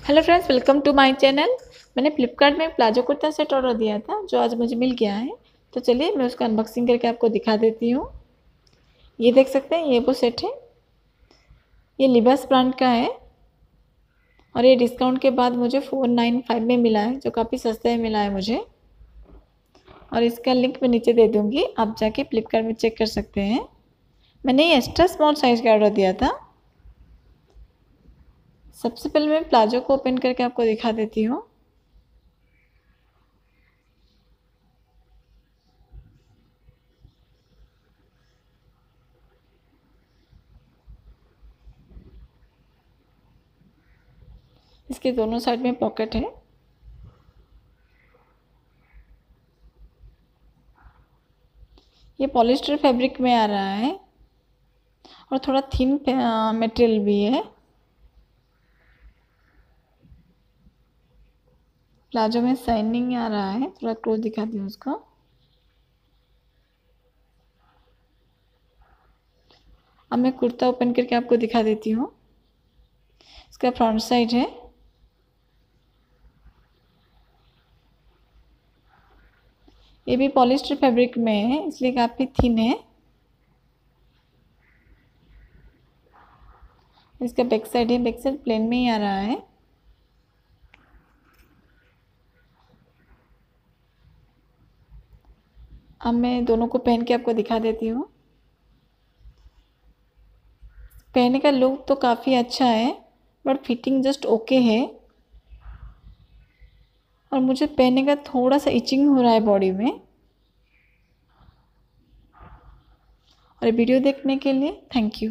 Hello friends, welcome to my channel. मैंने Flipkart में एक प्लाजो कुर्ता सेट ऑर्डर दिया था जो आज मुझे मिल गया है। तो चलिए मैं उसका अनबॉक्सिंग करके आपको दिखा देती हूँ। ये देख सकते हैं, ये वो सेट है। ये लिबास ब्रांड का है और ये डिस्काउंट के बाद मुझे 495 में मिला है, जो काफ़ी सस्ते में मिला है मुझे। और इसका लिंक मैं नीचे दे दूँगी, आप जाके फ्लिपकार्ट में चेक कर सकते हैं। मैंने ये एक्स्ट्रा स्मॉल साइज़ का ऑर्डर दिया था। सबसे पहले मैं प्लाजो को ओपन करके आपको दिखा देती हूँ। इसके दोनों साइड में पॉकेट है। ये पॉलिस्टर फैब्रिक में आ रहा है और थोड़ा थिन मटेरियल भी है। प्लाजो में शाइनिंग आ रहा है, थोड़ा क्लोज दिखाती हूँ उसको। अब मैं कुर्ता ओपन करके आपको दिखा देती हूँ। इसका फ्रंट साइड है। ये भी पॉलिस्टर फैब्रिक में है, इसलिए काफ़ी थिन है। इसका बैक साइड है, बैक साइड प्लेन में ही आ रहा है। अब मैं दोनों को पहन के आपको दिखा देती हूँ। पहनने का लुक तो काफ़ी अच्छा है, बट फिटिंग जस्ट ओके है। और मुझे पहनने का थोड़ा सा इचिंग हो रहा है बॉडी में। और वीडियो देखने के लिए थैंक यू।